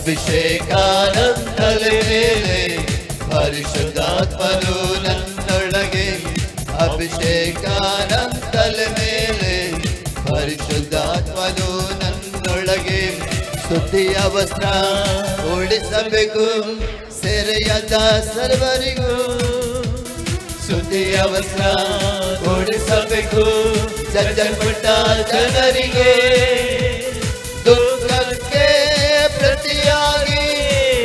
ಅಭಿಷೇಕ ನನ್ನ ತಲೆ ಮೇಲೆ, ಪರಿಶುದ್ಧಾತ್ಮನು ನನ್ನೊಳಗೆ. ಅಭಿಷೇಕ ನನ್ನ ತಲೆ ಮೇಲೆ, ಪರಿಶುದ್ಧಾತ್ಮನು ನನ್ನೊಳಗೆ. ಸ್ತುತಿಯ ವಸ್ತ್ರ ಉಡಿಸಬೇಕು ಸೆರೆಯಾದ ಸರ್ವರಿಗೂ. ಸ್ತುತಿಯ ವಸ್ತ್ರ ಉಡಿಸಬೇಕು ಸಜ್ಜಲ್ಪಟ್ಟ ಜನರಿಗೆ. ದುಃಖಕ್ಕೆ ಪ್ರತಿಯಾಗಿ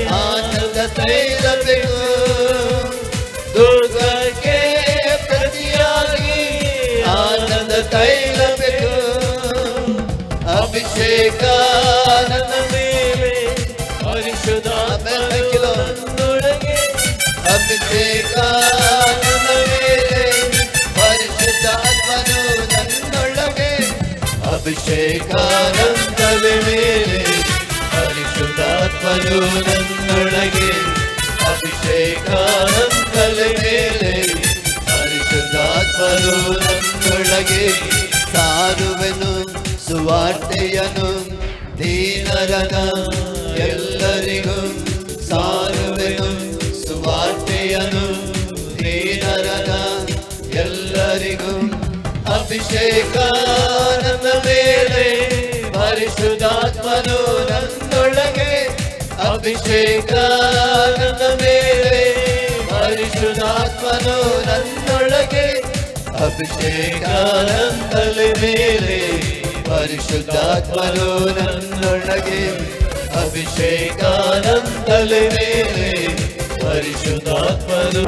ಆನಂದ ತೈಲಬೇಕು. ದುಃಖಕ್ಕೆ ಪ್ರತಿಯಾಗಿ ಆನಂದ ತೈಲಬೇಕು. ಅಭಿಷೇಕ ನನ್ನ ಮೇಲೆ, ಪರಿಶುದ್ಧಾತ್ಮನು ನನ್ನೊಳಗೆ. ಅಭಿಷೇಕ ನನ್ನ ಮೇಲೆ, ಪರಿಶುದ್ಧಾತ್ಮನು ನನ್ನೊಳಗೆ. ಅಭಿಷೇಕ ನನ್ನ ತಲೆ ಮೇಲೆ, ಪರಿಶುದ್ಧಾತ್ಮನು ನನ್ನೊಳಗೆ. ಅಭಿಷೇಕ ನನ್ನ ತಲೆ ಮೇಲೆ, ಪರಿಶುದ್ಧಾತ್ಮನು ನನ್ನೊಳಗೆ. ಸಾರುವೆನು ಸುವಾರ್ತೆಯನು ದೀನರನ ಎಲ್ಲರಿಗೂ. ಸಾರುವೆನು ಸುವಾರ್ತೆಯನು ದೀನರನ ಎಲ್ಲರಿಗೂ. ಅಭಿಷೇಕ ನನ್ನ ಮೇಲೆ, ಪರಿಶುದ್ಧಾತ್ಮನು ನನ್ನೊಳಗೆ. ಅಭಿಷೇಕ ನನ್ನ ಮೇಲೆ, ಪರಿಶುದ್ಧಾತ್ಮನು ನನ್ನೊಳಗೆ. ಅಭಿಷೇಕ ನನ್ನ ತಲೆ ಮೇಲೆ, ಪರಿಶುದ್ಧಾತ್ಮನು ನನ್ನೊಳಗೆ. ಅಭಿಷೇಕ ನನ್ನ ತಲೆ ಮೇಲೆ, ಪರಿಶುದ್ಧಾತ್ಮನು